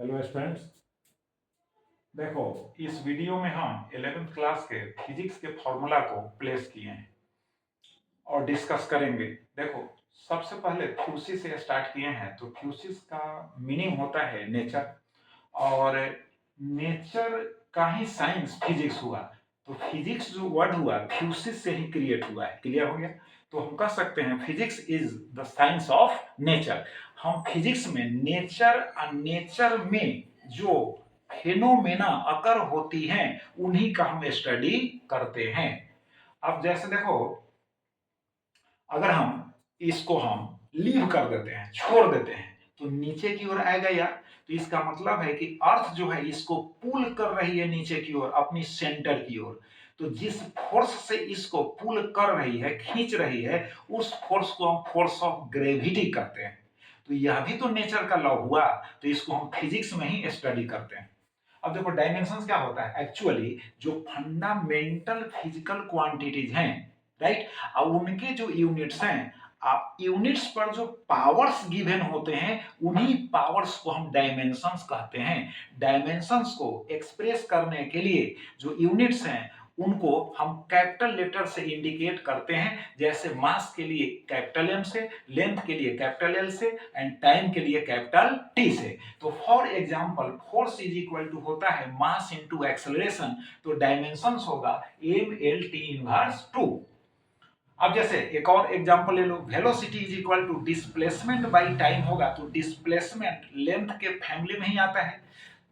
Hello students. देखो, इस video में हम 11th क्लास के फिजिक्स के फॉर्मूला को प्लेस किए हैं और डिस्कस करेंगे। देखो, सबसे पहले फ्यूसी से स्टार्ट किए हैं। तो फ्यूसिस का मीनिंग होता है नेचर, और नेचर का ही साइंस फिजिक्स हुआ। तो फिजिक्स जो वर्ड हुआ फ्यूसिस से ही क्रिएट हुआ है। क्लियर हो गया? तो हम कह सकते हैं physics is the science of nature. हम फिजिक्स में नेचर में जो फेनोमेना अकर होती हैं उन्हीं का हम स्टडी करते हैं। अब जैसे देखो, अगर हम इसको लीव कर देते हैं, छोड़ देते हैं, तो नीचे की ओर आएगा यार। तो इसका मतलब है कि अर्थ जो है इसको पुल कर रही है नीचे की ओर, अपनी सेंटर की ओर। तो जिस फोर्स से इसको पुल कर रही है, खींच रही है, उस फोर्स को हम फोर्स ऑफ ग्रेविटी कहते हैं। तो यह भी तो नेचर का लॉ हुआ। तो इसको हम फिजिक्स में ही स्टडी करते हैं। अब देखो, डायमेंशन क्या होता है एक्चुअली, जो फंडामेंटल फिजिकल क्वांटिटीज हैं, राइट। अब उनके जो यूनिट्स हैं, आप यूनिट्स पर जो पावर्स गिवन होते हैं उन्हीं पावर्स को हम डायमेंशंस कहते हैं। डायमेंशंस को एक्सप्रेस करने के लिए जो यूनिट्स हैं उनको हम कैपिटल लेटर से इंडिकेट करते हैं। जैसे मास के लिए कैपिटल एम से, लेंथ के लिए कैपिटल एल से, एंड टाइम के लिए कैपिटल टी से। तो for example, force is equal to होता है मास इनटू एक्सेलरेशन। तो डायमेंशंस होगा एम एल टी इनवर्स 2। अब जैसे एक और एग्जांपल ले लो, velocity is equal to displacement by time होगा। तो डिस्प्लेसमेंट लेंथ के फैमिली में ही आता है।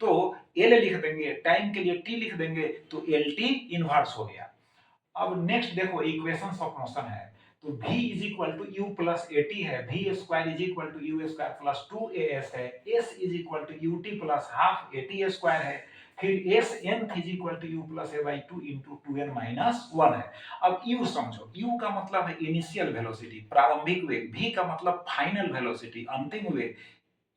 तो एल लिख देंगे, टाइम के लिए टी लिख देंगे, तो एल टी इनवर्स हो गया। अब नेक्स्ट देखो, इक्वेशंस ऑफ मोशन है। तो v is equal to U plus A T है, V square is equal to U square plus 2as है, s is equal to U T plus half A T square है, फिर s n is equal to U plus A by 2 into 2n minus 1 है। अब u समझो, u का मतलब है initial velocity, प्रारंभिक वेग, v का मतलब फाइनल वेलोसिटी, अंतिम वेग,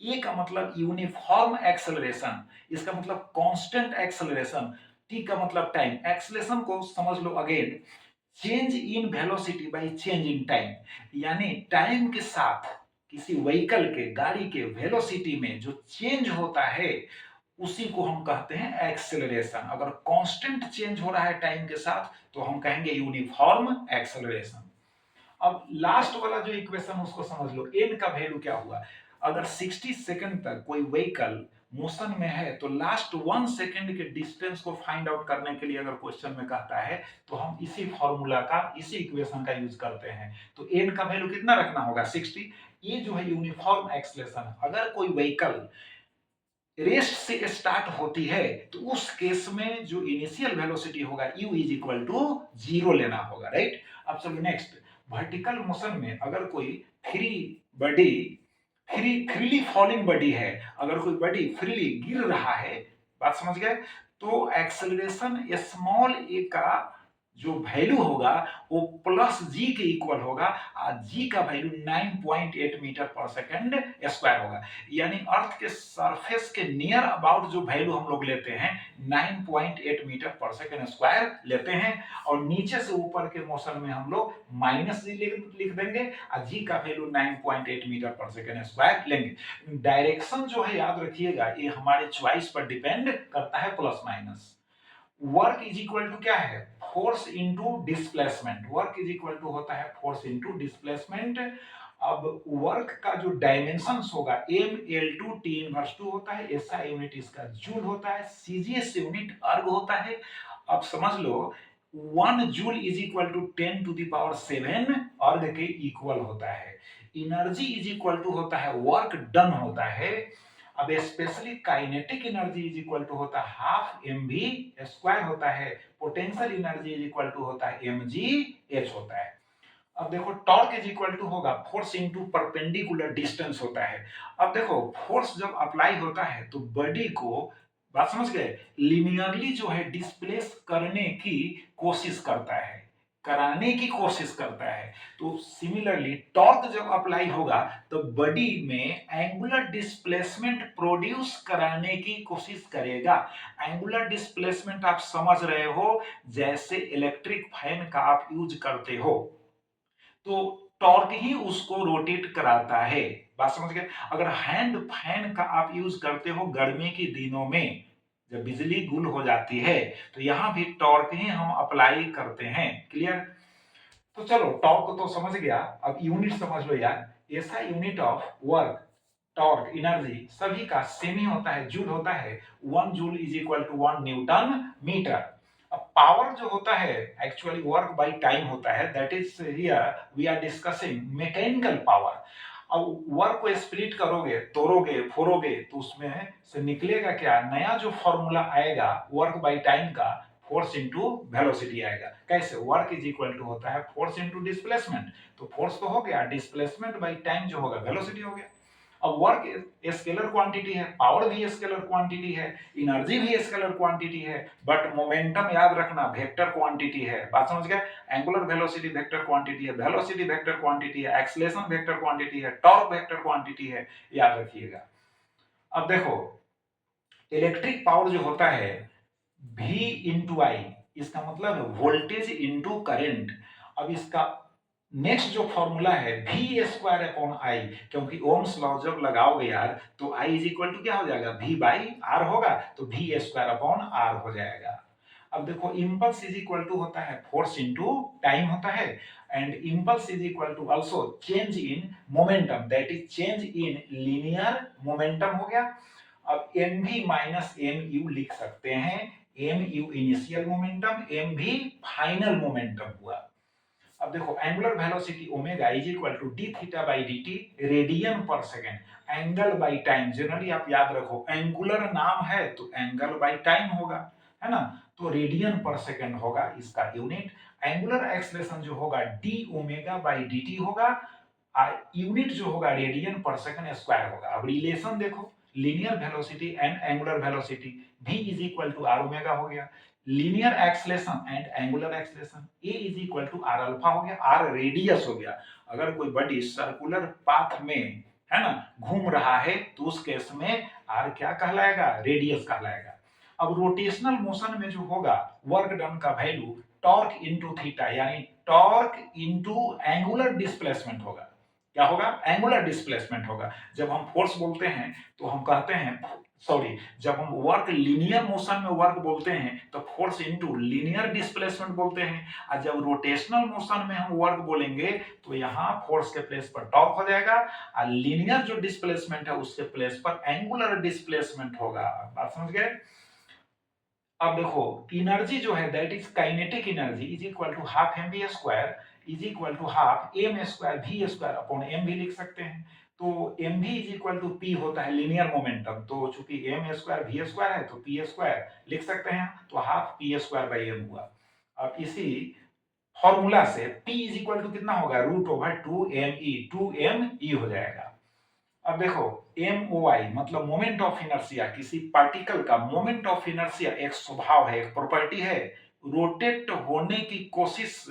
ए का मतलब यूनिफॉर्म एक्सेलरेशन, इसका मतलब कांस्टेंट एक्सेलरेशन, टी का मतलब टाइम। एक्सेलरेशन को समझ लो again, change in velocity by change in time, यानी टाइम के साथ किसी व्हीकल के, गाड़ी के वेलोसिटी में जो चेंज होता है उसी को हम कहते हैं एक्सेलरेशन। अगर कांस्टेंट चेंज हो रहा है टाइम के साथ तो हम कहेंगे यूनिफॉर्म एक्सेलरेशन। अब लास्ट वाला जो इक्वेशन उसको समझ लो, n का वैल्यू क्या हुआ। अगर 60 सेकंड तक कोई व्हीकल मोशन में है तो लास्ट 1 सेकंड के डिस्टेंस को फाइंड आउट करने के लिए अगर क्वेश्चन में कहता है तो हम इसी फॉर्मूला का, इसी इक्वेशन का यूज करते हैं। तो n का वैल्यू कितना रखना होगा, 60। ये जो है यूनिफॉर्म एक्सेलरेशन। अगर कोई व्हीकल रेस्ट से स्टार्ट होती है तो उस केस में जो इनिशियल वेलोसिटी होगा u इज इक्वल टू 0 लेना होगा, राइट। अब चलो नेक्स्ट, वर्टिकल मोशन में अगर कोई free body, freely falling body है, अगर कोई बॉडी फ्रीली गिर रहा है, बात समझ गए, तो एक्सेलरेशन स्मॉल ए का जो वैल्यू होगा वो प्लस जी के इक्वल होगा, और जी का वैल्यू 9.8 मीटर पर सेकंड स्क्वायर होगा। यानी अर्थ के सरफेस के नियर अबाउट जो वैल्यू हम लोग लेते हैं 9.8 मीटर पर सेकंड स्क्वायर लेते हैं, और नीचे से ऊपर के मोशन में हम लोग माइनस जी लिख देंगे, और जी का वैल्यू 9.8 मीटर पर सेकंड स्क्वायर लेंगे। डायरेक्शन जो है याद रखिएगा, ये हमारे चॉइस पर डिपेंड करता है, plus minus. Work is equal to क्या है, force into displacement. Work is equal to होता है फोर्स इनटू डिस्प्लेसमेंट। अब वर्क का जो डायमेंशंस होगा M L two T inverse 2 होता है, एसआई यूनिट इसका जूल होता है, सीजीएस यूनिट अर्ग होता है। अब समझ लो 1 joule is equal to 10 to the power 7 erg के इक्वल होता है। एनर्जी इज इक्वल टू होता है वर्क डन होता है। अब specially kinetic energy is equal to होता है हाफ एम वी स्क्वायर होता है, potential energy is equal to होता है एम जी एच होता है। अब देखो, टॉर्क इज इक्वल टू होगा फोर्स इनटू परपेंडिकुलर डिस्टेंस होता है। अब देखो, फोर्स जब अप्लाई होता है तो बॉडी को, बात समझ गए, लिनियरली जो है डिस्प्लेस करने की कोशिश करता है, कराने की कोशिश करता है। तो सिमिलरली टॉर्क जब अप्लाई होगा तो बॉडी में एंगुलर डिस्प्लेसमेंट प्रोड्यूस कराने की कोशिश करेगा। एंगुलर डिस्प्लेसमेंट आप समझ रहे हो, जैसे इलेक्ट्रिक फैन का आप यूज करते हो तो टॉर्क ही उसको रोटेट कराता है। बात समझ गए। अगर हैंड फैन का आप यूज करते हो गर्मी के दिनों में, जब बिजली गुल हो जाती है, तो यहाँ भी टॉर्क ही हम अप्लाई करते हैं। क्लियर? तो चलो टॉर्क तो समझ गया, अब यूनिट समझ लो यार। ऐसा unit of work, torque, energy सभी का सेम ही होता है, जूल होता है। 1 joule is equal to 1 newton metre. अब पावर जो होता है एक्चुअली वर्क बाय टाइम होता है, that is here we are discussing mechanical power. अब वर्क को स्प्लिट करोगे, तोड़ोगे, फोड़ोगे, तो उसमें से निकलेगा क्या, नया जो फॉर्मूला आएगा वर्क बाय टाइम का, फोर्स इनटू वेलोसिटी आएगा। कैसे? वर्क इज इक्वल टू होता है फोर्स इनटू डिस्प्लेसमेंट, तो फोर्स तो हो गया, डिस्प्लेसमेंट बाय टाइम जो होगा वेलोसिटी हो गया। अब वर्क स्केलर क्वांटिटी है, पावर भी स्केलर क्वांटिटी है, एनर्जी भी स्केलर क्वांटिटी है, बट मोमेंटम याद रखना वेक्टर क्वांटिटी है। बात समझ गए? एंगुलर वेलोसिटी वेक्टर क्वांटिटी है, वेलोसिटी वेक्टर क्वांटिटी है, एक्सेलरेशन वेक्टर क्वांटिटी है, टॉर्क वेक्टर क्वांटिटी है, याद रखिएगा। अब देखो इलेक्ट्रिक पावर जो होता है V इंटू आई, इसका मतलब वोल्टेज इंटू करंट। अब इसका नेक्स्ट जो फॉर्मूला है V स्क्वायर अपॉन आई, क्योंकि ओम्स लॉ जब लगाओगे यार तो I इज इक्वल टू क्या हो जाएगा, V बाई आर होगा, तो V स्क्वायर अपॉन आर हो जाएगा। अब देखो इम्पल्स इज इक्वल टू होता है फोर्स इंटू टाइम होता है, and impulse is equal to also change in momentum, that is change in linear momentum हो गया। अब एम भी माइनस एम यू लिख सकते हैं, M U initial momentum, M V final momentum हुआ। अब देखो angular velocity omega is equal to D theta by D T radian per second, angle by time. Generally आप याद रखो एंगुलर नाम है तो एंगल बाई टाइम होगा, है ना, तो रेडियन पर सेकेंड होगा इसका यूनिट। एंगुलर एक्सलेशन जो होगा D omega by D T होगा, यूनिट जो होगा रेडियन पर सेकंड स्क्वायर होगा। अब रिलेशन देखो, linear velocity and angular velocity, v is equal to R omega हो गया। Linear acceleration and angular acceleration, a is equal to R alpha हो गया, r रेडियस हो गया। अगर कोई बॉडी सर्कुलर पाथ में, है ना, घूम रहा है तो उस केस में r क्या कहलाएगा, रेडियस कहलाएगा। अब रोटेशनल मोशन में जो होगा वर्क डन का वैल्यू टॉर्क इनटू थीटा, यानी टॉर्क इनटू एंगुलर डिस्प्लेसमेंट होगा। क्या होगा, एंगुलर डिस्प्लेसमेंट होगा। जब हम फोर्स बोलते हैं तो हम कहते हैं, सॉरी, जब हम वर्क लीनियर मोशन में वर्क बोलते हैं तो फोर्स इनटू लीनियर डिस्प्लेसमेंट बोलते हैं, और जब रोटेशनल मोशन में हम वर्क बोलेंगे तो यहाँ फोर्स के प्लेस पर टॉर्क हो जाएगा, और लीनियर जो डिस्प्लेसमेंट है उसके प्लेस पर एंगुलर डिस्प्लेसमेंट होगा। बात समझ गए? अब देखो एनर्जी जो है that is kinetic energy is equal to half M V square is equal to half M square V square upon M भी लिख सकते हैं। तो एम भी इज इक्वल टू पी होता है लीनियर मोमेंटम, तो चूंकि एम स्क्वायर वी स्क्वायर है तो पी स्क्वायर लिख सकते हैं, तो half P square by M हुआ। अब इसी फॉर्मूला से P इज इक्वल टू कितना होगा, रूट ओवर 2 m e हो जाएगा। अब देखो एम ओ आई मतलब मोमेंट ऑफ इनर्शिया, किसी पार्टिकल का मोमेंट ऑफ इनर्शिया एक स्वभाव है, एक प्रॉपर्टी है, रोटेट होने की कोशिश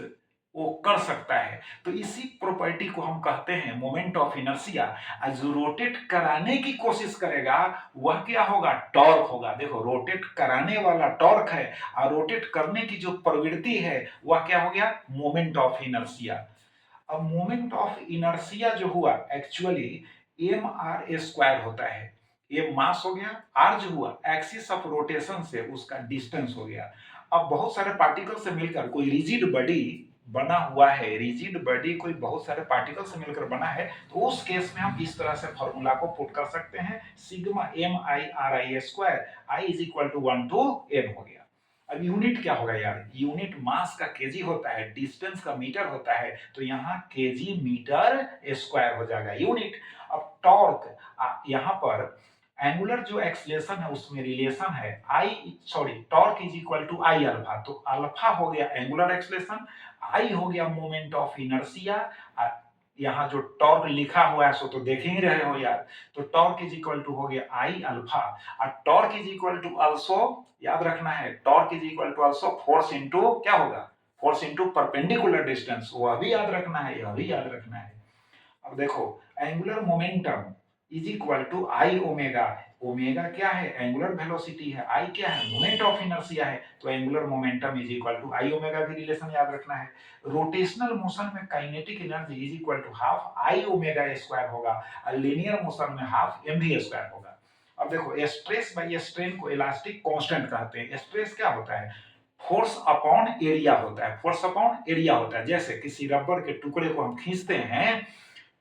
वो कर सकता है, तो इसी प्रॉपर्टी को हम कहते हैं मोमेंट ऑफ इनर्शिया। जो रोटेट कराने की कोशिश करेगा वह क्या होगा, टॉर्क होगा। देखो रोटेट कराने वाला टॉर्क है और रोटेट करने की जो प्रवृत्ति है वह क्या हो गया, मोमेंट ऑफ इनर्शिया। अब मोमेंट ऑफ इनर्शिया जो हुआ एक्चुअली एम आर स्क्वायर होता है, एम मास हो गया, आर जो हुआ एक्सिस ऑफ रोटेशन से उसका डिस्टेंस हो गया। अब बहुत सारे पार्टिकल से मिलकर कोई रिजिड बॉडी बना हुआ है, रिजिड बॉडी कोई बहुत सारे पार्टिकल से मिलकर बना है, तो उस केस में हम इस तरह से फॉर्मूला को पुट कर सकते हैं, sigma M I R I square, I is equal to 1 to n हो गया। अब यूनिट क्या होगा यार, यूनिट मास का केजी होता है, डिस्टेंस का मीटर होता है, तो यहाँ केजी मीटर स्क्वायर हो जाएगा यूनिट। अब टॉर्क, यहाँ पर एंगुलर जो एक्सलेशन है उसमें रिलेशन है I, sorry, torque is equal to I alpha, तो अल्फा हो गया एंगुलर एक्सलेशन, आई हो गया मोमेंट ऑफ इनर्शिया, यहाँ जो टॉर्क लिखा हुआ है सो तो देख ही रहे हो यार, तो टॉर्क इज इक्वल टू हो गया आई अल्फा, और torque is equal to also, याद रखना है, torque is equal to also force into क्या होगा, फोर्स इनटू परपेंडिकुलर डिस्टेंस, वह भी याद रखना है, यह भी याद रखना है। अब देखो angular momentum is equal to I omega. Omega क्या है? एंगुलर वेलोसिटी है। आई क्या है? मोमेंट ऑफ इनर्शिया है। तो angular momentum is equal to I omega भी रिलेशन याद रखना है। रोटेशनल मोशन में kinetic energy is equal to half I omega square होगा और लीनियर मोशन में हाफ एम वी स्क्वायर होगा। अब देखो स्ट्रेस बाय स्ट्रेन को इलास्टिक कांस्टेंट कहते हैं। स्ट्रेस क्या होता है? फोर्स अपॉन एरिया होता है। फोर्स अपॉन एरिया होता है। जैसे किसी रबर के टुकड़े को हम खींचते हैं,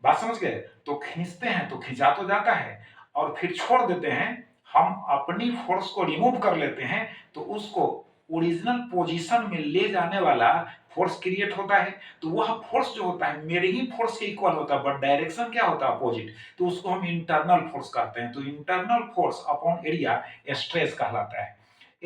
बात समझ गए? तो खींचते हैं तो खींचा तो जाता है और फिर छोड़ देते हैं। हम अपनी फोर्स को रिमूव कर लेते हैं तो उसको ओरिजिनल पोजीशन में ले जाने वाला फोर्स क्रिएट होता है। तो वह फोर्स जो होता है मेरे ही फोर्स के इक्वल होता है, बट डायरेक्शन क्या होता है? अपोजिट। तो उसको हम इंटरनल फोर्स कहते हैं। तो internal force upon area stress कहलाता है।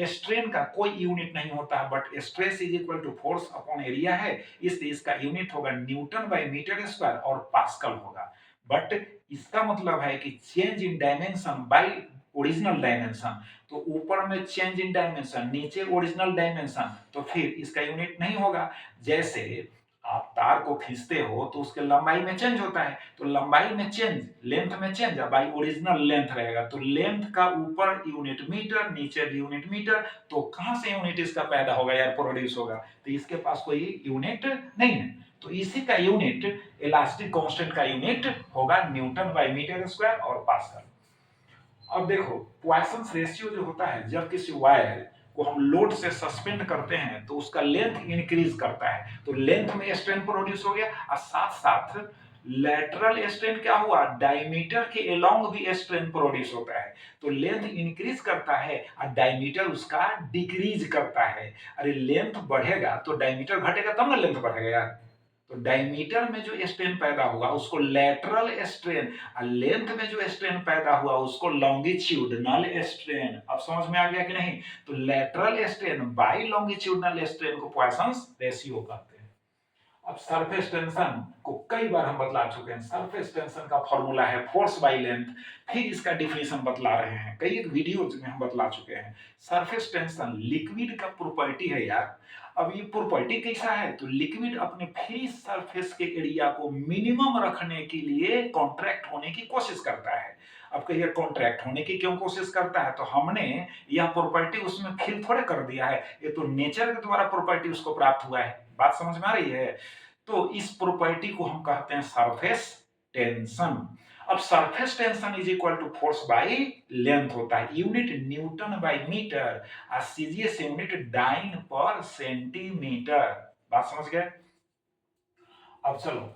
स्ट्रेन का कोई यूनिट नहीं होता है, but stress is equal to force upon area है, इसलिए इसका यूनिट होगा न्यूटन बाय मीटर स्क्वायर और पास्कल होगा। बट इसका मतलब है कि change in dimension by original dimension. तो ऊपर में चेंज इन डायमेंशन, नीचे ओरिजिनल डायमेंशन, तो फिर इसका यूनिट नहीं होगा। जैसे आप तार को खींचते हो तो उसके लंबाई में चेंज होता है, तो लंबाई में चेंज, लेंथ में चेंज, बाई ओरिजिनल लेंथ रहेगा। तो लेंथ का ऊपर यूनिट मीटर, नीचे भी यूनिट मीटर, तो कहां से यूनिट इसका पैदा होगा यार, प्रोड्यूस होगा? तो इसके पास कोई यूनिट नहीं है। तो इसी का यूनिट, इलास्टिक कांस्टेंट का यूनिट होगा न्यूटन बाई मीटर स्क्वायर और पास्कल। अब देखो पॉइसंस रेशियो जो होता है, जब किसी वायर को हम लोड से सस्पेंड करते हैं तो उसका लेंथ इंक्रीज करता है, तो लेंथ में स्ट्रेन प्रोड्यूस हो गया और साथ साथ लैटरल स्ट्रेन क्या हुआ? डायमीटर के अलोंग भी स्ट्रेन प्रोड्यूस होता है। तो लेंथ इंक्रीज करता है और डायमीटर उसका डिक्रीज करता है। अरे लेंथ बढ़ेगा तो डायमीटर घटेगा तब ना लेंथ बढ़ेगा यार। तो डायमीटर में जो स्ट्रेन पैदा होगा उसको लैटरल स्ट्रेन, और लेंथ में जो स्ट्रेन पैदा हुआ उसको लॉन्गिट्यूडनल स्ट्रेन। अब समझ में आ गया कि नहीं? तो lateral strain by longitudinal strain को पॉइसंस रेशियो कहते हैं। अब सरफेस टेंशन को कई बार हम बतला चुके हैं। सरफेस टेंशन का फॉर्मूला है फोर्स बाई लेंथ। फिर इसका डिफिनेशन बतला रहे हैं, कई एक वीडियोज में हम बतला चुके हैं। सरफेस टेंशन लिक्विड का प्रॉपर्टी है यार। अब ये प्रॉपर्टी कैसा है? तो लिक्विड अपने फ्री सरफेस के एरिया को मिनिमम रखने के लिए कॉन्ट्रैक्ट होने की कोशिश करता है। अब कहिए कॉन्ट्रैक्ट होने की क्यों कोशिश करता है? तो हमने यह प्रॉपर्टी उसमें फिल थोड़े कर दिया है, ये तो नेचर के द्वारा प्रॉपर्टी उसको प्राप्त हुआ है। बात समझ में आ रही है? तो इस प्रॉपर्टी को हम कहते हैं सरफेस टेंशन। अब surface tension is equal to force by length होता है, यूनिट न्यूटन बाई मीटर और CGS unit dyne per centimetre. बात समझ गए? अब चलो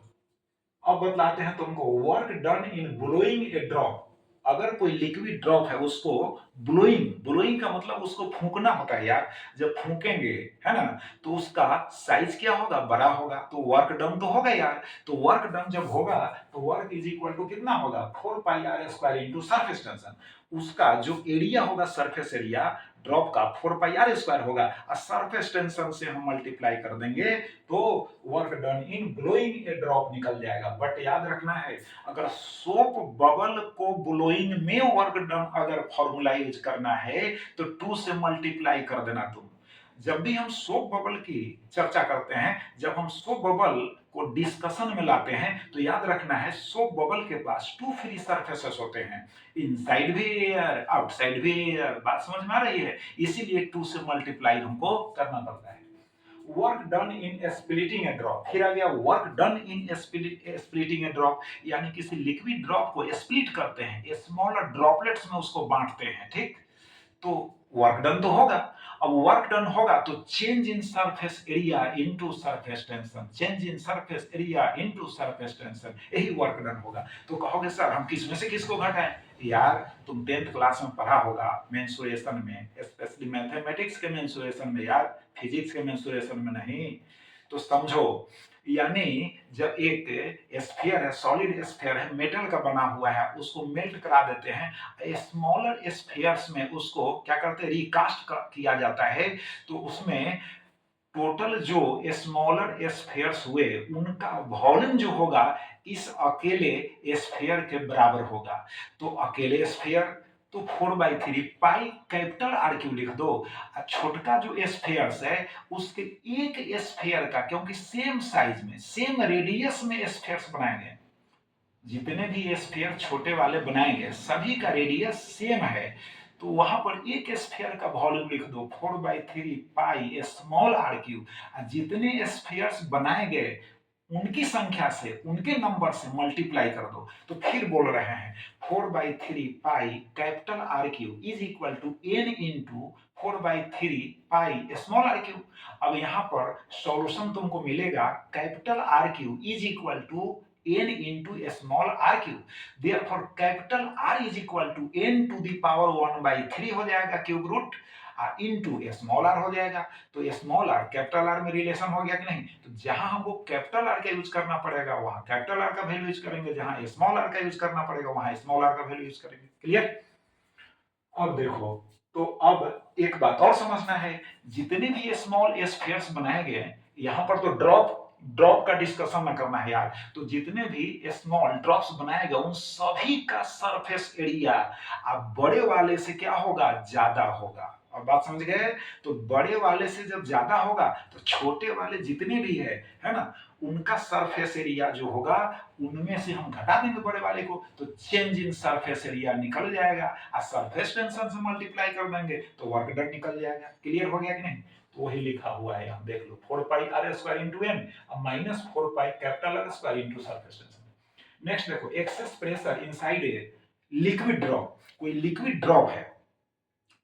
अब बतलाते हैं तुमको work done in blowing a drop. अगर कोई लिक्विड ड्रॉप है उसको ब्लोइंग, ब्लोइंग का मतलब उसको फूंकना होता है यार। जब फूंकेंगे है ना तो उसका साइज क्या होगा? बड़ा होगा, तो वर्क डन तो होगा यार। तो वर्क डन जब होगा तो वर्क इज इक्वल टू कितना होगा? 4 pi R square into surface tension. उसका जो एरिया होगा सरफेस एरिया ड्रॉप का 4 पाई आर स्क्वायर होगा और सरफेस टेंशन से हम मल्टीप्लाई कर देंगे तो work done in blowing a drop निकल जाएगा। बट याद रखना है, अगर सोप बबल को ब्लोइंग में वर्क डन अगर फॉर्मूला यूज करना है तो 2 से मल्टीप्लाई कर देना तुम। जब भी हम सोप बबल की चर्चा करते हैं, जब हम सोप बबल को डिस्कशन में लाते हैं तो याद रखना है सोप बबल के पास 2 फ्री सरफेसेस होते हैं, इनसाइड भी एयर आउटसाइड भी एयर। बात समझ में आ रही है? इसीलिए 2 से मल्टीप्लाई हमको करना पड़ता है। वर्क डन इन स्प्लिटिंग ए ड्रॉप, फिर आ गया वर्क डन इन स्प्लिटिंग ए ड्रॉप, यानी किसी लिक्विड ड्रॉप को स्प्लिट करते हैं, स्मॉलर ड्रॉपलेट्स में उसको बांटते हैं, ठीक? तो वर्क डन तो होगा। अब वर्क डन होगा तो change in surface area into surface tension, change in surface area into surface tension, यही वर्क डन होगा। तो कहोगे सर हम किस में से किसको घटाएं? यार तुम 10th क्लास में पढ़ा होगा मेंसुरेशन में, स्पेशली मैथमेटिक्स के मेंसुरेशन में यार, फिजिक्स के मेंसुरेशन में नहीं। तो समझो, यानी जब एक स्फीयर है, सॉलिड स्फीयर है, मेटल का बना हुआ है, उसको मेल्ट करा देते हैं, स्मॉलर स्फीयर्स में उसको क्या करते हैं? रिकास्ट किया जाता है। तो उसमें टोटल जो स्मॉलर स्फीयर्स हुए उनका वॉल्यूम जो होगा इस अकेले स्फीयर के बराबर होगा। तो अकेले स्फीयर तो 4/3 पाई कैपिटल आर क्यू लिख दो। छोटका जो स्फीयर्स है उसके एक स्फीयर का, क्योंकि सेम साइज में सेम रेडियस में स्फीयर्स बनाए गए, जितने भी स्फीयर छोटे वाले बनाएंगे सभी का रेडियस सेम है, तो वहां पर एक स्फीयर का वॉल्यूम लिख दो 4/3 पाई स्मॉल आर क्यूब। जितने स्फीयर्स बनाए गए उनकी संख्या से, उनके नंबर से मल्टीप्लाई कर दो, तो फिर बोल रहे हैं 4/3 pi capital R cube is equal to N into 4/3 pi small R cube. अब यहाँ पर सॉल्यूशन तुमको मिलेगा capital R cube is equal to n into a small r cube, therefore capital R is equal to n to the power 1/3 हो जाएगा cube root into small R हो जाएगा। तो स्मॉल आर कैपिटल आर में relation हो गया कि नहीं, तो जहां हमको कैपिटल आर का यूज करना पड़ेगा वहां कैपिटल आर का वैल्यू यूज करेंगे, जहां स्मॉल आर का यूज करना पड़ेगा वहां स्मॉल आर का वैल्यू यूज करेंगे। क्लियर? अब देखो, तो अब एक बात और समझना है, जितने भी स्मॉल स्फीयर्स बनाए गए हैं, यहाँ पर तो ड्रॉप ड्रॉप का डिस्कशन न करना है यार, तो जितने भी स्मॉल ड्रॉप्स बनाए गए उन सभी का सरफेस एरिया अब बड़े वाले से क्या होगा, ज्यादा होगा। और बात समझ गए? तो बड़े वाले से जब ज्यादा होगा तो छोटे वाले जितने भी है ना, उनका सरफेस एरिया जो होगा उनमें से हम घटा देंगे बड़े वाले को, तो चेंज इन सरफेस एरिया निकल जाएगा और सरफेस टेंशन से मल्टीप्लाई कर देंगे तो वर्क डन निकल जाएगा। क्लियर हो गया कि नहीं? तो वही लिखा हुआ है यहाँ देख लो 4 pi r² into N minus 4 pi capital R square into surface tension. Next देखो, excess pressure inside a liquid drop, कोई लिक्विड ड्रॉप है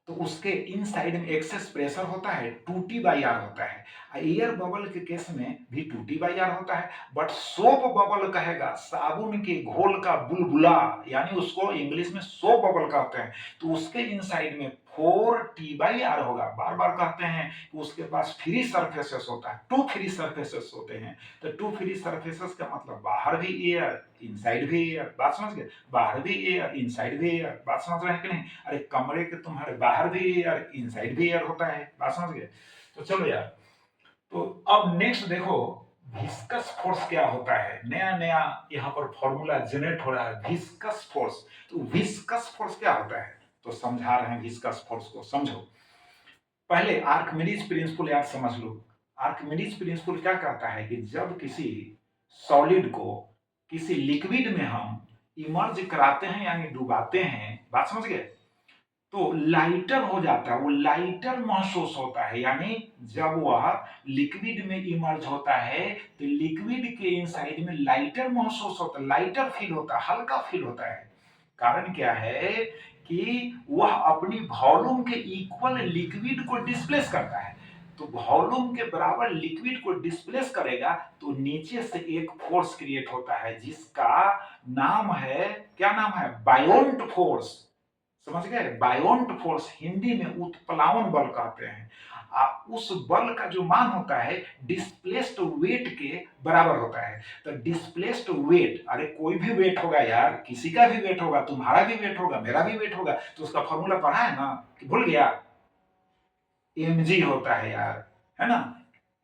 तो उसके इनसाइड में एक्सेस प्रेशर होता है 2T/R होता है। एयर बबल के केस में भी 2T/R होता है, बट सोप बबल कहेगा साबुन के घोल का बुलबुला, यानी उसको इंग्लिश में सोप बबल कहते हैं, तो उसके इनसाइड में 4T/R होगा। बार बार कहते हैं कि उसके पास फ्री सरफेसेस होता है, 2 फ्री सरफेसेस होते हैं, तो 2 फ्री सरफेसेस का मतलब बाहर भी एयर इनसाइड भी एयर। बात समझ गए? बाहर भी एयर इनसाइड भी एयर। बात समझ रहे हैं कि नहीं? अरे कमरे के तुम्हारे बाहर भी एयर इनसाइड भी एयर होता है। बात समझ गए? तो चलो यार, तो अब नेक्स्ट देखो, विस्कस फोर्स क्या होता है। नया नया यहाँ पर फॉर्मूला जनरेट हो रहा है, विस्कस फोर्स। तो विस्कस फोर्स क्या होता है, तो समझा रहे हैं विस्कस फोर्स को, समझो। पहले आर्किमिडीज प्रिंसिपल याद समझ लो। आर्किमिडीज प्रिंसिपल क्या कहता है कि जब किसी सॉलिड को किसी लिक्विड में हम इमर्ज कराते हैं यानी डुबाते हैं, बात समझ गए, तो लाइटर हो जाता है, वो लाइटर महसूस होता है। यानी जब वह लिक्विड में इमर्ज होता है तो लिक्विड के इनसाइड में लाइटर महसूस होता है, लाइटर फील होता है, हल्का फील होता है। कारण क्या है कि वह अपनी वॉल्यूम के इक्वल लिक्विड को डिस्प्लेस करता है। तो वॉल्यूम के बराबर लिक्विड को डिस्प्लेस करेगा तो नीचे से एक फोर्स क्रिएट होता है जिसका नाम है, क्या नाम है, बायोंट फोर्स। समझ गए? बायोंट फोर्स हिंदी में उत्प्लावन बल कहते हैं। उस बल का जो मान होता है डिस्प्लेस्ड वेट के बराबर होता है। तो डिस्प्लेस्ड वेट, अरे कोई भी वेट होगा यार, किसी का भी वेट होगा, तुम्हारा भी वेट होगा, मेरा भी वेट होगा, तो उसका फॉर्मूला पढ़ा है ना कि भूल गया? mg होता है यार, है ना,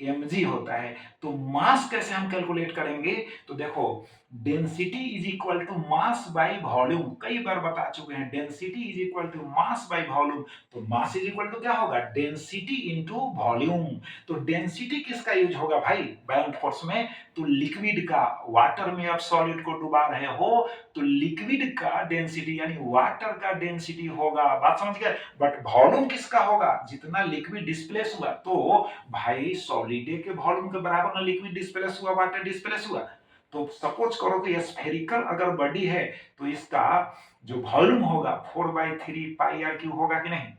mg होता है। तो मास कैसे हम कैलकुलेट करेंगे, तो देखो density is equal to mass by volume, कई बार बता चुके हैं, density is equal to mass by volume. तो मास इज इक्वल टू क्या होगा, डेंसिटी इनटू वॉल्यूम। तो डेंसिटी किसका यूज होगा भाई बायोंट फोर्स में, तो लिक्विड का। वाटर में आप सॉलिड को डुबा रहे हो तो लिक्विड का डेंसिटी यानी वाटर का डेंसिटी होगा। बात समझ गए? बट वॉल्यूम किसका होगा, जितना लिक्विड डिस्प्लेस हुआ। तो भाई सॉलिड के वॉल्यूम के बराबर ना लिक्विड डिस्प्लेस हुआ, वाटर डिस्प्लेस हुआ। तो सपोज करो कि स्फेरिकल अगर बॉडी है तो इसका जो वॉल्यूम होगा 4/3 पाई r³ होगा कि नहीं,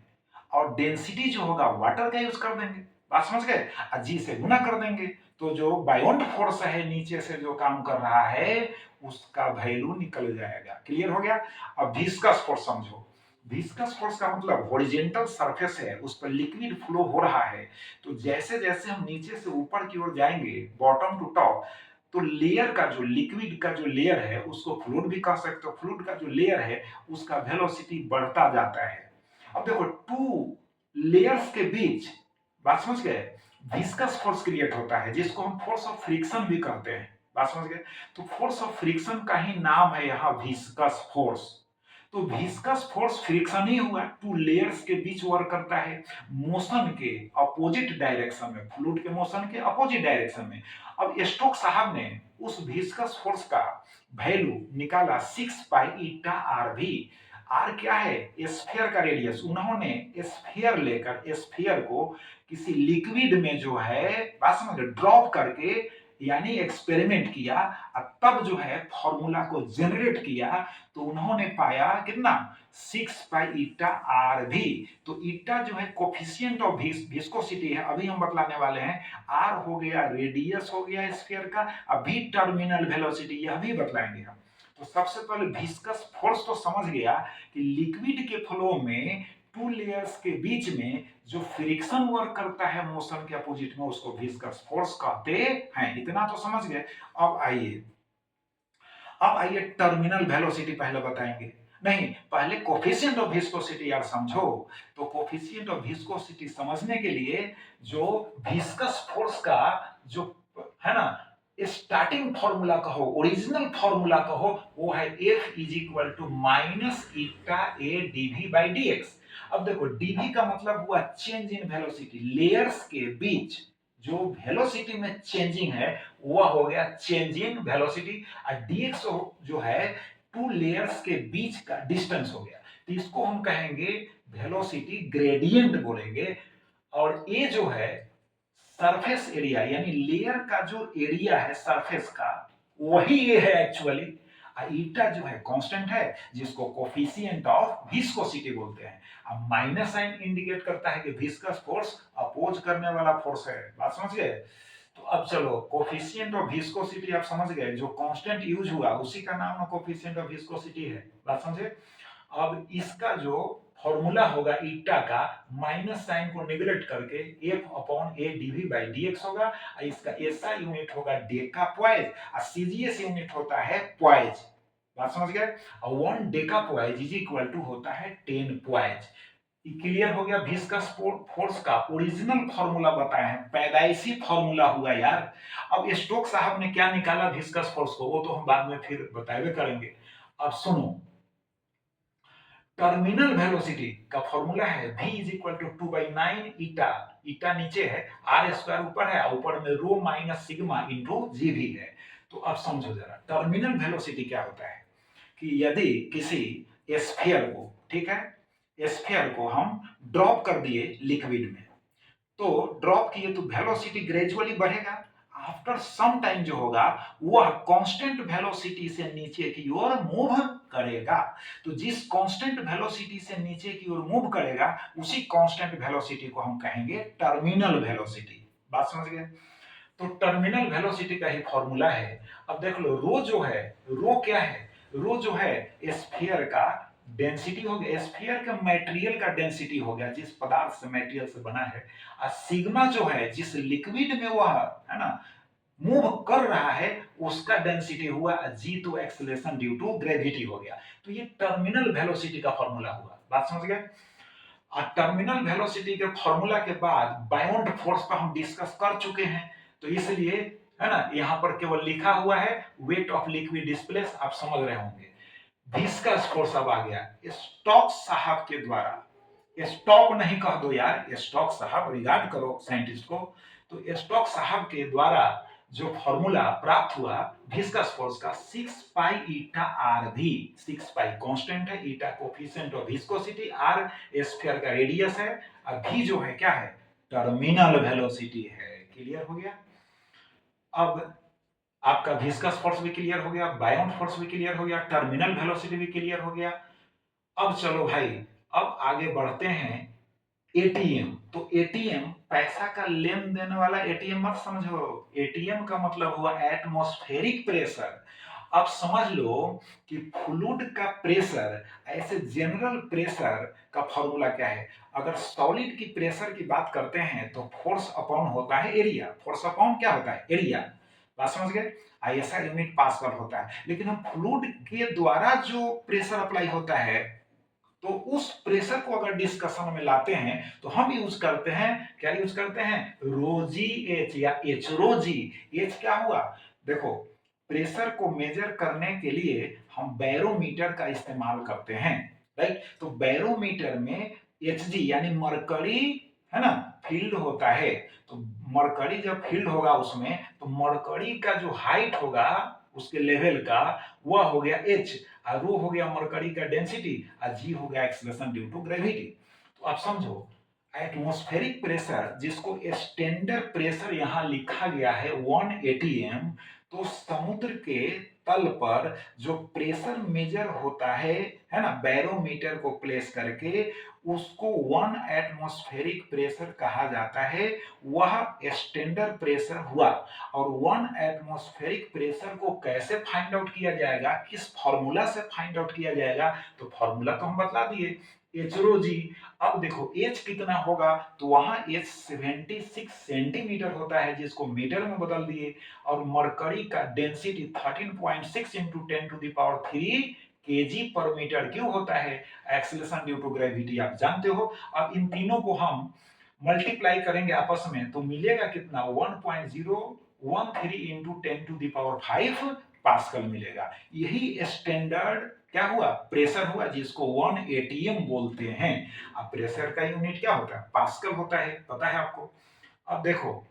और डेंसिटी जो होगा वाटर का यूज कर देंगे। बात समझ गए? जी से गुना कर देंगे तो जो बायोंट फोर्स है नीचे से जो काम कर रहा है उसका वैल्यू निकल जाएगा। क्लियर हो गया? अब विस्कस फोर्स समझो। विस्कस फोर्स का मतलब हॉरिजॉन्टल सरफेस है, उस पर लिक्विड फ्लो हो रहा है, तो जैसे जैसे हम नीचे से ऊपर की ओर जाएंगे बॉटम टू टॉप, तो लेयर का जो लिक्विड का जो लेयर है उसको फ्लूइड भी कह सकते हो, फ्लूइड का जो लेयर है उसका वेलोसिटी बढ़ता जाता है। अब देखो टू लेयर्स के बीच, बात समझ गए, विस्कस फोर्स क्रिएट होता है जिसको हम फोर्स ऑफ फ्रिक्शन भी कहते हैं। बात समझ गए? तो फोर्स ऑफ फ्रिक्शन का ही नाम है यहाँ विस्कस फोर्स। तो विस्कस फोर्स फ्रिक्शन ही हुआ, टू लेयर्स के बीच वर्क करता है मोशन के अपोजिट डायरेक्शन में, फ्लूइड के मोशन के अपोजिट डायरेक्शन में। अब स्टोक साहब ने उस विस्कस फोर्स का वैल्यू निकाला 6 पाई ईटा आर भी। आर क्या है? स्फीयर का रेडियस। उन्होंने स्फीयर लेकर स्फीयर को किसी लिक्विड में जो है बात समझ ड्रॉप करके यानी एक्सपेरिमेंट किया और तब जो है फॉर्मूला को जनरेट किया तो उन्होंने पाया कितना 6 पाई ईटा आर भी। तो ईटा जो है कोफिशिएंट ऑफ विस्कोसिटी है, अभी हम बतलाने वाले हैं। आर हो गया रेडियस हो गया स्फीयर का, अभी टर्मिनल वेलोसिटी यह भी बतलाएंगे हम। तो सबसे पहले विस्कस फोर्स तो समझ गया कि लिक्विड के फ्लो में टू लेयर्स के बीच में जो फ्रिक्शन वर्क करता है मोशन के अपोजिट में उसको विस्कस फोर्स कहते हैं, इतना तो समझ गए। अब आइए टर्मिनल वेलोसिटी पहले बताएंगे। नहीं, पहले कोफिशिएंट ऑफ विस्कोसिटी यार समझो। तो कोफिशिएंट ऑफ विस्कोसिटी समझने के लिए जो विस्कस फोर्स का जो है ना स्टार्टिंग फॉर्मूला कहो, ओरिजिनल फॉर्मूला कहो, वो है F is equal to minus eta A DV by D X. अब देखो डीवी का मतलब हुआ चेंज इन वेलोसिटी, लेयर्स के बीच जो वेलोसिटी में चेंजिंग है वह हो गया चेंज इन वेलोसिटी, और dx जो है टू लेयर्स के बीच का डिस्टेंस हो गया। तो इसको हम कहेंगे वेलोसिटी ग्रेडियंट बोलेंगे। और ये जो है सरफेस एरिया यानी लेयर का जो एरिया है सरफेस का वही ये है एक्चुअली। ईटा जो है कांस्टेंट है जिसको कोफिशिएंट ऑफ विस्कोसिटी बोलते हैं। अब माइनस साइन इंडिकेट करता है कि विस्कस फोर्स अपोज करने वाला फोर्स है, बात समझ गए। तो अब चलो कोफिशिएंट ऑफ विस्कोसिटी आप समझ गए, जो कांस्टेंट यूज हुआ उसी का नाम कोफिशिएंट ऑफ विस्कोसिटी है, बात समझे। अब इसका जो फॉर्मूला होगा ईटा का माइनस साइन को निगलेक्ट करके F upon A DV by D X होगा। इसका एसआई यूनिट होगा डेका पॉइज और सीजीएस यूनिट होता है पॉइज, बात समझ गए। और 1 deca poise is equal to होता है 10 पॉइज। क्लियर हो गया। विस्कस फोर्स का ओरिजिनल फॉर्मूला बताए हैं, पैदाइशी फॉर्मूला हुआ यार। अब स्टोक साहब ने क्या निकाला विस्कस फोर्स को वो तो हम बाद में फिर बताए करेंगे। अब सुनो, टर्मिनल वेलोसिटी का फॉर्मूला है v इज इक्वल टू 2/9 ईटा, ईटा नीचे है, आर स्क्वायर ऊपर है, ऊपर में रो माइनस सिग्मा इंटू जी भी है। तो अब समझो जरा टर्मिनल वेलोसिटी क्या होता है कि यदि किसी स्फीयर को, ठीक है, स्फीयर को हम ड्रॉप कर दिए लिक्विड में, तो ड्रॉप किए तो वेलोसिटी ग्रेजुअली बढ़ेगा। आफ्टर सम टाइम जो होगा वह कांस्टेंट वेलोसिटी से नीचे की ओर मूव करेगा। तो जिस कांस्टेंट वेलोसिटी से नीचे की ओर मूव करेगा उसी कांस्टेंट वेलोसिटी को हम कहेंगे टर्मिनल वेलोसिटी, बात समझ गए। तो टर्मिनल वेलोसिटी का ही फॉर्मूला है। अब देख लो रो जो है, रो क्या है, रो जो है स्फीयर का डेंसिटी हो गया, स्फीयर का मटेरियल का डेंसिटी हो गया जिस पदार्थ से मटेरियल से बना है, और सिग्मा जो है जिस लिक्विड में वह है ना मूव कर रहा है उसका डेंसिटी हुआ जी, तो एक्सेलरेशन ड्यू टू ग्रेविटी हो गया। तो ये टर्मिनल वेलोसिटी का फॉर्मूला हुआ, बात समझ गए। और टर्मिनल वेलोसिटी के फॉर्मूला के बाद बाउंड फोर्स पर हम डिस्कस कर चुके हैं, तो इसलिए है ना यहाँ पर केवल लिखा हुआ है वेट ऑफ लिक्विड डिस्प्लेस, आप समझ रहे होंगे। विस्कस फोर्स अब आ गया स्टोक साहब के द्वारा, स्टॉक नहीं कह दो यार, स्टॉक साहब रिगार्ड करो साइंटिस्ट को। तो स्टॉक साहब के द्वारा जो फॉर्मूला प्राप्त हुआ विस्कस फोर्स का 6 पाई ईटा आर भी, 6 पाई कांस्टेंट है, eta coefficient of viscosity, R sphere का रेडियस है, और भी जो है क्या है टर्मिनल वेलोसिटी है। क्लियर हो गया। अब आपका विस्कस फोर्स भी क्लियर हो गया, बाउंड फोर्स भी क्लियर हो गया, टर्मिनल वेलोसिटी भी क्लियर हो गया। अब चलो भाई, अब आगे बढ़ते हैं एटीएम। तो एटीएम पैसा का लेन देन वाला एटीएम मत समझो, एटीएम का मतलब हुआ एटमॉस्फेरिक प्रेशर। अब समझ लो कि फ्लूइड का प्रेशर, ऐसे जनरल प्रेशर का फॉर्मूला क्या है। अगर सॉलिड की प्रेशर की बात करते हैं तो फोर्स अपॉन होता है एरिया, फोर्स अपॉन क्या होता है एरिया, बात समझ गए। आईएसआई यूनिट पास्कल होता है। लेकिन हम फ्लूइड के द्वारा जो प्रेशर अप्लाई होता है तो उस प्रेशर को अगर डिस्कशन में लाते हैं तो हम यूज करते हैं, क्या यूज करते हैं रोजी एच या एच रोजी। एच क्या हुआ, देखो प्रेशर को मेजर करने के लिए हम बैरोमीटर का इस्तेमाल करते हैं, राइट। तो बैरोमीटर में एच जी यानी मरकरी है ना फील्ड होता है। तो मरकरी जब फील्ड होगा उसमें तो मरकरी का जो हाइट होगा उसके लेवल का, वह हो गया h, और रो हो गया मरकरी का डेंसिटी, और g हो गया एक्सेलरेशन ड्यू टू ग्रेविटी। तो आप समझो एटमॉस्फेरिक प्रेशर, जिसको स्टैंडर्ड प्रेशर यहां लिखा गया है 180 m, तो समुद्र के तल पर जो प्रेशर मेजर होता है ना, बैरोमीटर को प्लेस करके, उसको 1 एटमॉस्फेरिक प्रेशर कहा जाता है। वह स्टैंडर्ड प्रेशर हुआ। और 1 एटमॉस्फेरिक प्रेशर को कैसे फाइंड आउट किया जाएगा, किस फॉर्मूला से फाइंड आउट किया जाएगा, तो फॉर्मूला तो हम बता दिए, एच रो जी। अब देखो एच कितना होगा, तो वहां एच 76 सेंटीमीटर होता है, जिसको मीटर में बदल दिए। और मरकरी का डेंसिटी 13.6 इंटू 10⁻³ केजी पर मीटर क्यूब होता है। एक्सेलरेशन ड्यू टू ग्रेविटी आप जानते हो। अब इन तीनों को हम मल्टीप्लाई करेंगे आपस में, तो मिलेगा कितना, 1.013 इंटू 10⁵ पास्कल मिलेगा। यही स्टैंडर्ड क्या हुआ, प्रेशर हुआ, जिसको 1 एटीएम बोलते हैं। अब प्रेशर का यूनिट क्या होता है, पास्कल होता है, पता है आपको। अब देखो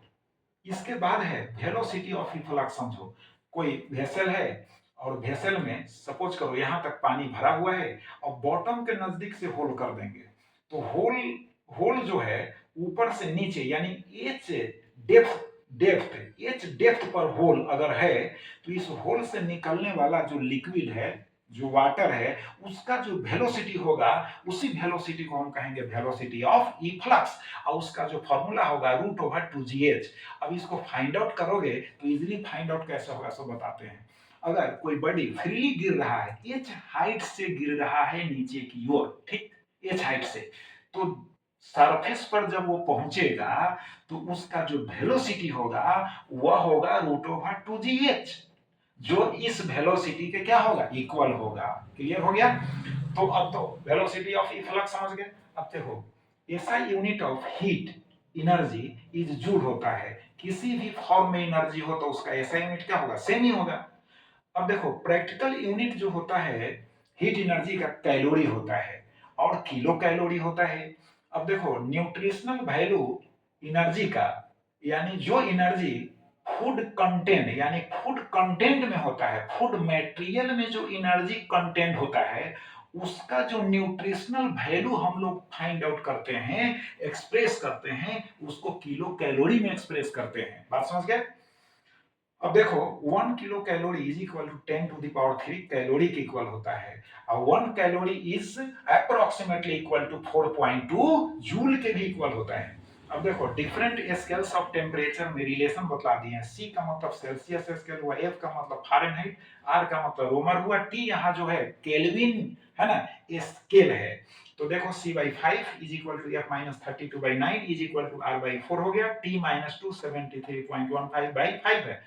इसके बाद है वेलोसिटी ऑफ इफ्लक्स। समझो कोई वेसल है, और वेसल में सपोज करो यहां तक पानी भरा हुआ है, और बॉटम के नजदीक से होल कर देंगे, तो होल होल जो है ऊपर से नीचे, यानी एच डेप्थ एच डेप्थ पर होल अगर है, तो इस होल से निकलने वाला जो लिक्विड है, जो वाटर है, उसका जो वेलोसिटी होगा, उसी वेलोसिटी को हम कहेंगे वेलोसिटी ऑफ इफ्लक्स। और उसका जो फॉर्मूला होगा √/2gh। अब इसको फाइंड आउट करोगे तो इजीली फाइंड आउट कैसे होगा, सो बताते हैं। अगर कोई बॉडी फ्रीली गिर रहा है, एच हाइट से गिर रहा है नीचे की ओर, ठीक, एच हाइट से, तो सरफेस पर जब वो पहुंचेगा, तो उसका जो वेलोसिटी होगा वह होगा √/2gh, जो इस वेलोसिटी के क्या होगा, इक्वल होगा। क्लियर हो गया। तो अब तो वेलोसिटी ऑफ इफ्लक्स समझ गए। अब देखो SI unit of heat energy is joule होता है। किसी भी फॉर्म में एनर्जी हो तो उसका एसआई यूनिट क्या होगा, सेम ही होगा। अब देखो प्रैक्टिकल यूनिट जो होता है हीट एनर्जी का, कैलोरी होता है, और किलो कैलोरी होता है। अब देखो न्यूट्रिशनल वैल्यू एनर्जी का, यानी जो एनर्जी फूड कंटेंट, यानी फूड कंटेंट में होता है, फूड मटेरियल में जो एनर्जी कंटेंट होता है, उसका जो न्यूट्रिशनल वैल्यू हम लोग फाइंड आउट करते हैं, एक्सप्रेस करते हैं, उसको किलो कैलोरी में एक्सप्रेस करते हैं। बात समझ गए। अब देखो 1 kilo calorie is equal to 10⁻³ calorie के इक्वल होता है, और 1 calorie is approximately equal to 4.2 joule के भी इक्वल होता है। अब देखो डिफरेंट स्केल्स ऑफ टेम्परेचर में रिलेशन बतला दिए हैं। सी का मतलब सेल्सियस स्केल हुआ, एफ का मतलब फारेनहाइट, आर का मतलब रोमर हुआ, टी यहाँ जो है केल्विन है ना, स्केल है। तो देखो c/5 is equal to f-32/9 is equal to r/4 हो गया, t - 2 73.15/5 है।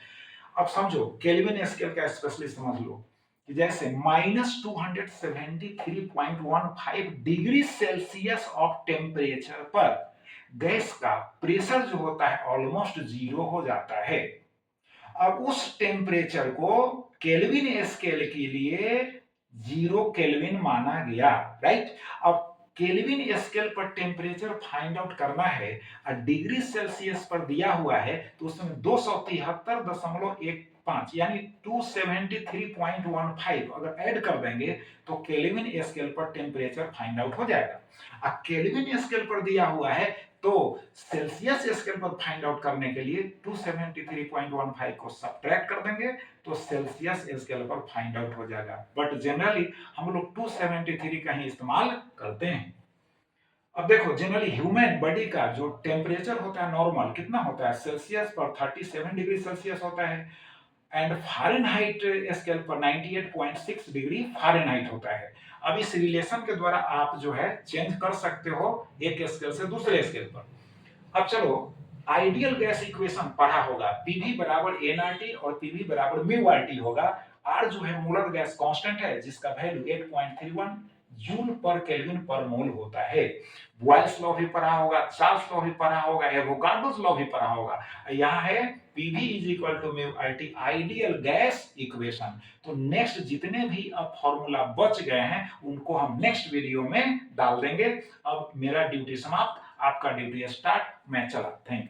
अब समझो केल्विन स्केल का स्पेशली समझ लो कि जैसे -273.15 डिग्री सेल्सियस ऑफ टेम्परेचर पर गैस का प्रेशर जो होता है ऑलमोस्ट 0 हो जाता है। अब उस टेम्परेचर को केल्विन स्केल के लिए 0 केल्विन माना गया, राइट। अब केल्विन स्केल पर टेम्परेचर फाइंड आउट करना है, और डिग्री सेल्सियस पर दिया हुआ है, तो उसमें 273.15 यानी 273.15 अगर ऐड कर देंगे तो केल्विन स्केल पर टेम्परेचर फाइंड आउट हो जाएगा। अब केल्विन स्केल पर दिया हुआ है, तो सेल्सियस स्केल पर फाइंड आउट करने के लिए 273.15 को सब्ट्रैक्ट कर देंगे, तो सेल्सियस स्केल पर फाइंड आउट हो जाएगा। बट जनरली हम लोग 273 का ही इस्तेमाल करते हैं। अब देखो जनरली ह्यूमन बॉडी का जो टेम्परेचर होता है नॉर्मल कितना होता है, सेल्सियस पर 37 डिग्री सेल्सियस होता है, एंड फारेनहाइट स्केल पर 98.6 डिग्री फारेनहाइट होता है। अब इस रिलेशन के द्वारा आप जो है चेंज कर सकते हो एक स्केल से दूसरे स्केल पर। अब चलो आइडियल गैस इक्वेशन पढ़ा होगा, पीवी बराबर एनआरटी और पीवी बराबर म्यू आरटी होगा। आर जो है मोलर गैस कांस्टेंट है, जिसका वैल्यू 8.31 जूल पर केल्विन पर मोल होता है। बॉयल्स लॉ भी पढ़ा होगा, चार्ल्स लॉ भी पढ़ा होगा, एवोगाड्रोस लॉ भी पढ़ा होगा। यहाँ है PV is equal to mu RT, ideal gas equation. तो नेक्स्ट जितने भी अब फॉर्मूला बच गए हैं उनको हम नेक्स्ट वीडियो में डाल देंगे। अब मेरा ड्यूटी समाप्त, आपका ड्यूटी स्टार्ट, मैं चला। Thank you.